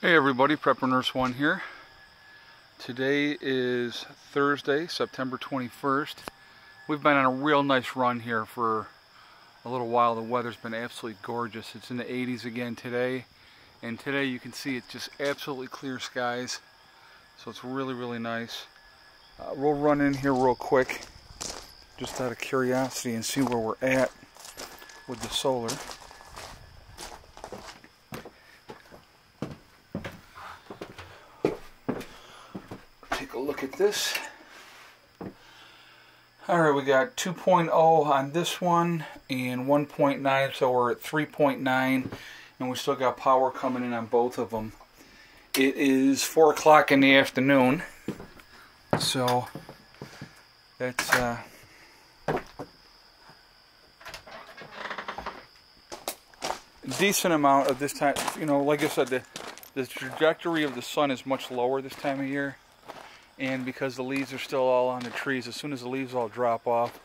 Hey everybody, Prepper Nurse 1 here. Today is Thursday, September 21st. We've been on a real nice run here for a little while. The weather's been absolutely gorgeous. It's in the 80s again today. And today you can see it's just absolutely clear skies. So it's really nice. We'll run in here real quick, just out of curiosity, and see where we're at with the solar. Look at this. Alright, we got 2.0 on this one and 1.9, so we're at 3.9, and we still got power coming in on both of them. It is 4 o'clock in the afternoon, so that's a decent amount of this time. You know, like I said, the trajectory of the sun is much lower this time of year. And because the leaves are still all on the trees, as soon as the leaves all drop off,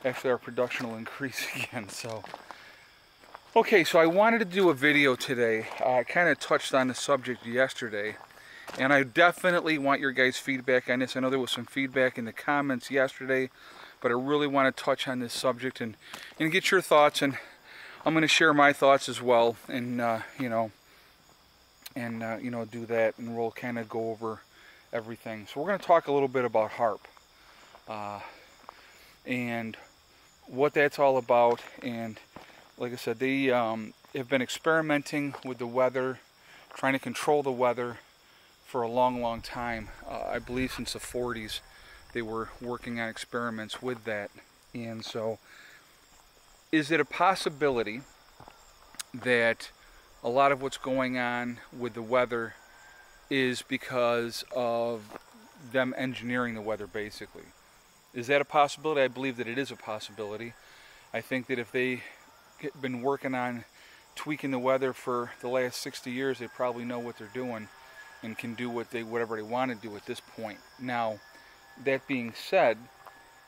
actually our production will increase again. So, okay, so I wanted to do a video today. I kind of touched on the subject yesterday, and I definitely want your guys' feedback on this. I know there was some feedback in the comments yesterday, but I really want to touch on this subject and get your thoughts, and I'm going to share my thoughts as well, and do that, and we'll kind of go over everything. So we're going to talk a little bit about H.A.R.P. And what that's all about. And like I said, they have been experimenting with the weather, trying to control the weather for a long time. I believe since the 40s they were working on experiments with that. And so, is it a possibility that a lot of what's going on with the weather is because of them engineering the weather, basically? Is that a possibility? I believe that it is a possibility. I think that if they have been working on tweaking the weather for the last 60 years, they probably know what they're doing and can do whatever they want to do at this point. Now, that being said,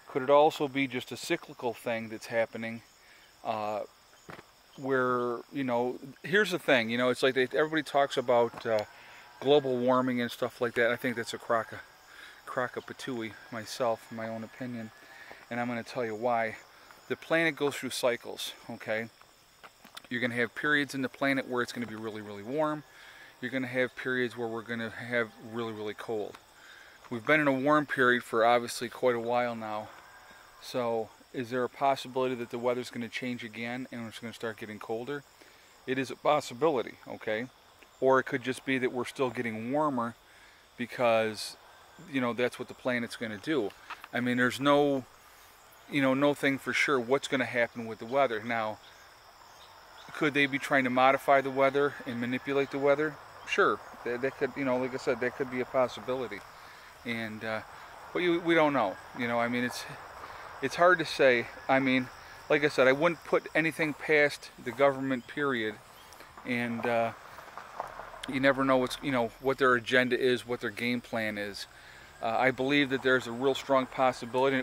could it also be just a cyclical thing that's happening, where, here's the thing, it's like everybody talks about global warming and stuff like that. I think that's a crock of patooey myself, in my own opinion, and I'm going to tell you why. The planet goes through cycles, okay? You're going to have periods in the planet where it's going to be really warm. You're going to have periods where we're going to have really cold. We've been in a warm period for obviously quite a while now, so is there a possibility that the weather's going to change again and it's going to start getting colder? It is a possibility, okay? Or it could just be that we're still getting warmer because, that's what the planet's going to do. I mean, there's no thing for sure what's going to happen with the weather. Now, could they be trying to modify the weather and manipulate the weather? Sure, that could, like I said, that could be a possibility. And but we don't know. I mean, it's hard to say. I mean, like I said, I wouldn't put anything past the government, period. And you never know what their agenda is, what their game plan is. I believe that there's a real strong possibility.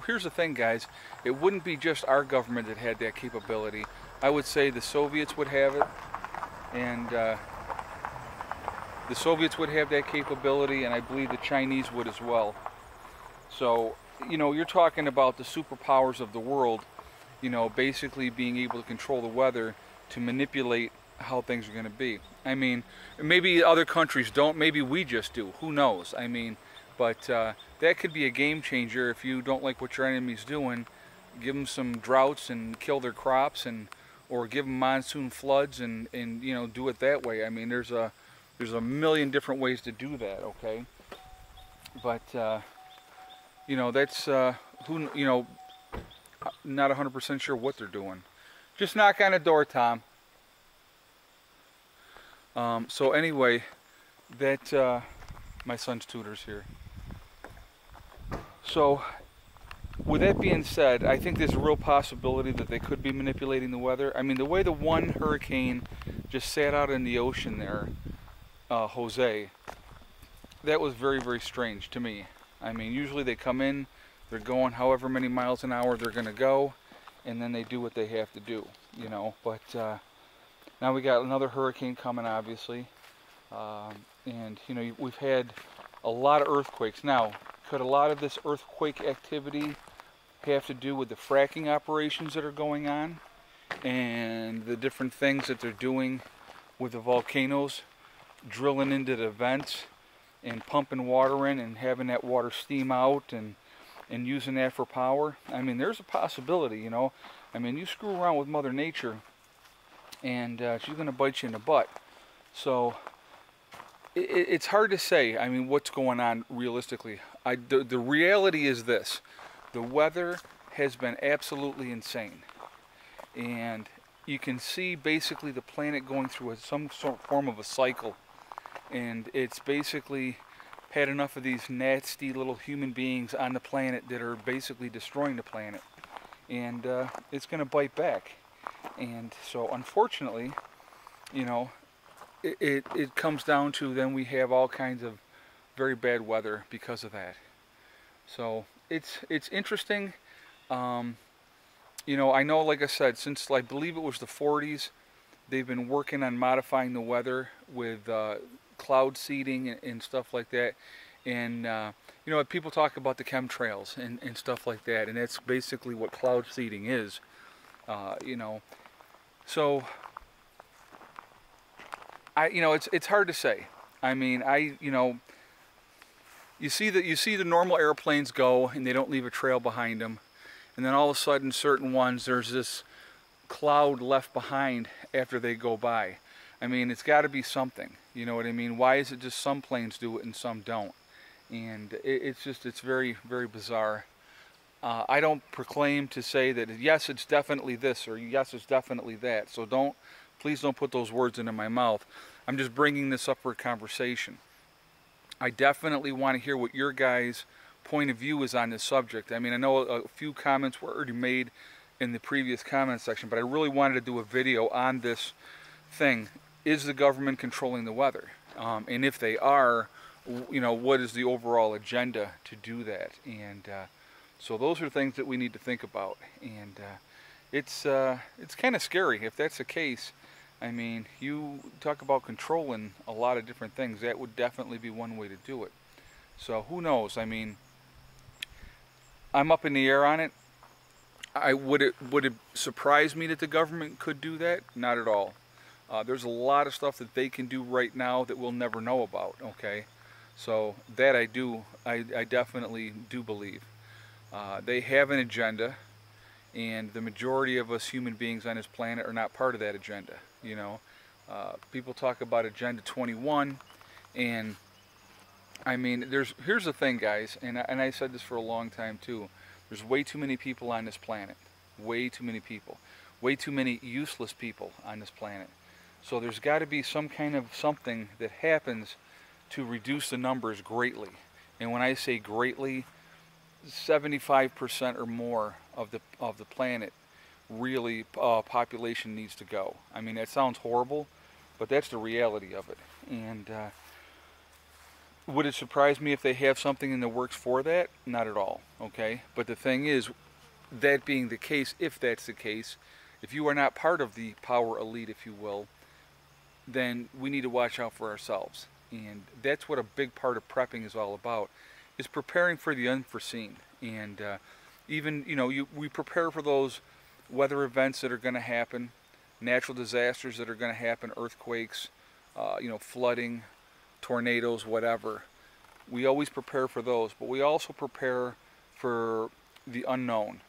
Here's the thing, guys. It wouldn't be just our government that had that capability. I would say the Soviets would have it, and the Soviets would have that capability, and I believe the Chinese would as well. So, you're talking about the superpowers of the world, basically being able to control the weather to manipulate how things are going to be. I mean, maybe other countries don't, maybe we just do, who knows? I mean, but that could be a game changer. If you don't like what your enemy's doing, give them some droughts and kill their crops, or give them monsoon floods and do it that way. I mean, there's a million different ways to do that, okay? But that's not 100% sure what they're doing. Just knock on the door, Tom. So anyway, that my son's tutor's here. So with that being said, I think there's a real possibility that they could be manipulating the weather. I mean, the way the one hurricane just sat out in the ocean there, Jose, that was very strange to me. I mean, usually they come in, they're going however many miles an hour they're going to go, and then they do what they have to do, but now we got another hurricane coming, obviously. And you know, we've had a lot of earthquakes. Now, could a lot of this earthquake activity have to do with the fracking operations that are going on and the different things that they're doing with the volcanoes, drilling into the vents and pumping water in and having that water steam out and using that for power? I mean, there's a possibility, you know. I mean, you screw around with Mother Nature and she's going to bite you in the butt. So it's hard to say, I mean, what's going on realistically. The reality is this: the weather has been absolutely insane. And you can see basically the planet going through some sort of form of a cycle. And it's basically had enough of these nasty little human beings on the planet that are basically destroying the planet. And it's going to bite back. And so unfortunately, you know, it comes down to then we have all kinds of very bad weather because of that. So it's interesting. You know, I know, like I said, since I believe it was the 40s, they've been working on modifying the weather with cloud seeding and stuff like that. And you know, people talk about the chemtrails and stuff like that, and that's basically what cloud seeding is. You know, so you know, it's hard to say. I mean, you know, you see the normal airplanes go and they don't leave a trail behind them, and then all of a sudden, certain ones, there's this cloud left behind after they go by. I mean, it's got to be something. You know what I mean? Why is it just some planes do it and some don't? And it's very, very bizarre. I don't proclaim to say that yes, it's definitely this or yes, it's definitely that. So please don't put those words into my mouth. I'm just bringing this up for a conversation. I definitely want to hear what your guys' point of view is on this subject. I mean, I know a few comments were already made in the previous comment section, but I really wanted to do a video on this thing. Is the government controlling the weather? And if they are, you know, what is the overall agenda to do that? And so those are things that we need to think about. And it's kind of scary if that's the case. I mean, you talk about controlling a lot of different things. That would definitely be one way to do it. So who knows? I mean, I'm up in the air on it. Would it surprise me that the government could do that? Not at all. There's a lot of stuff that they can do right now that we'll never know about. Okay, so that I definitely do believe. They have an agenda, and the majority of us human beings on this planet are not part of that agenda. You know, people talk about Agenda 21, and I mean, here's the thing, guys, and I said this for a long time too. There's way too many people on this planet. Way too many people. Way too many useless people on this planet. So there's got to be some kind of something that happens to reduce the numbers greatly. And when I say greatly, 75% or more of the planet really population needs to go. I mean, that sounds horrible, but that's the reality of it. And would it surprise me if they have something in the works for that? Not at all, okay? But the thing is, that being the case, if that's the case, if you are not part of the power elite, if you will, then we need to watch out for ourselves. And that's what a big part of prepping is all about, is preparing for the unforeseen. And even, you know, we prepare for those weather events that are going to happen, natural disasters that are going to happen, earthquakes, you know, flooding, tornadoes, whatever. We always prepare for those, but we also prepare for the unknown.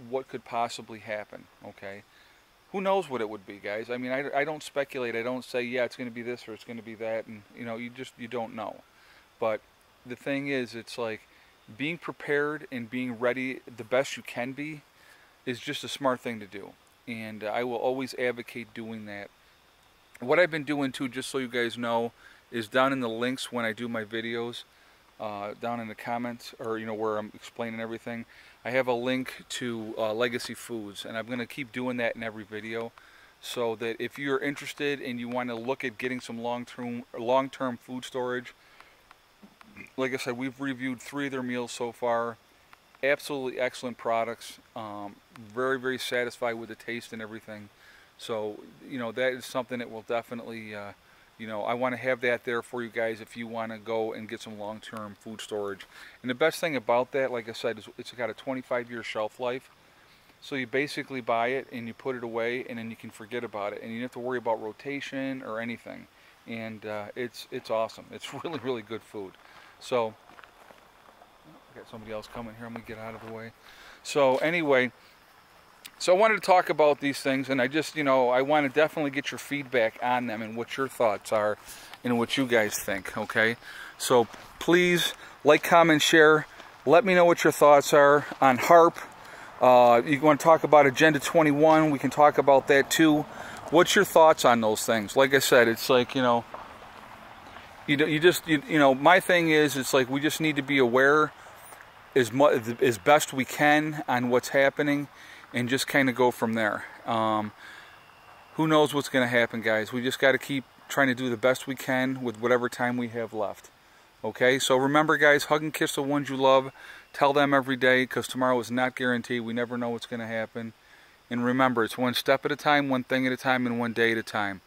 What could possibly happen, okay? Who knows what it would be, guys? I mean, I don't speculate. I don't say, yeah, it's going to be this or it's going to be that, and, you know, you don't know. But the thing is, it's like being prepared and being ready the best you can be is just a smart thing to do. And I will always advocate doing that. What I've been doing, too, just so you guys know, is down in the links when I do my videos, down in the comments, or, you know, where I'm explaining everything, I have a link to Legacy Foods, and I'm going to keep doing that in every video, so that if you're interested and you want to look at getting some long-term food storage, like I said, we've reviewed 3 of their meals so far. Absolutely excellent products. Very, very satisfied with the taste and everything. So, you know, that is something that will definitely You know, I want to have that there for you guys if you want to go and get some long-term food storage. And the best thing about that, like I said, is it's got a 25-year shelf life. So you basically buy it and you put it away, and then you can forget about it, and you don't have to worry about rotation or anything. And it's awesome. It's really, really good food. So I got somebody else coming here. I'm gonna get out of the way. So anyway, so I wanted to talk about these things, and I just, you know, I want to definitely get your feedback on them and what your thoughts are and what you guys think, okay? So please like, comment, share. Let me know what your thoughts are on H.A.R.P. You want to talk about Agenda 21, we can talk about that too. What's your thoughts on those things? Like I said, it's like, you know, you know, my thing is, it's like we just need to be aware as best we can on what's happening, and just kind of go from there. Who knows what's going to happen, guys? We just got to keep trying to do the best we can with whatever time we have left. Okay, so remember, guys, hug and kiss the ones you love. Tell them every day, because tomorrow is not guaranteed. We never know what's going to happen. And remember, it's one step at a time, one thing at a time, and one day at a time.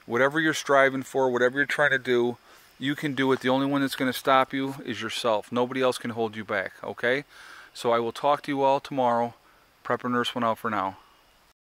Whatever you're striving for, whatever you're trying to do, you can do it. The only one that's going to stop you is yourself. Nobody else can hold you back, okay? So I will talk to you all tomorrow. Prepper Nurse went out for now.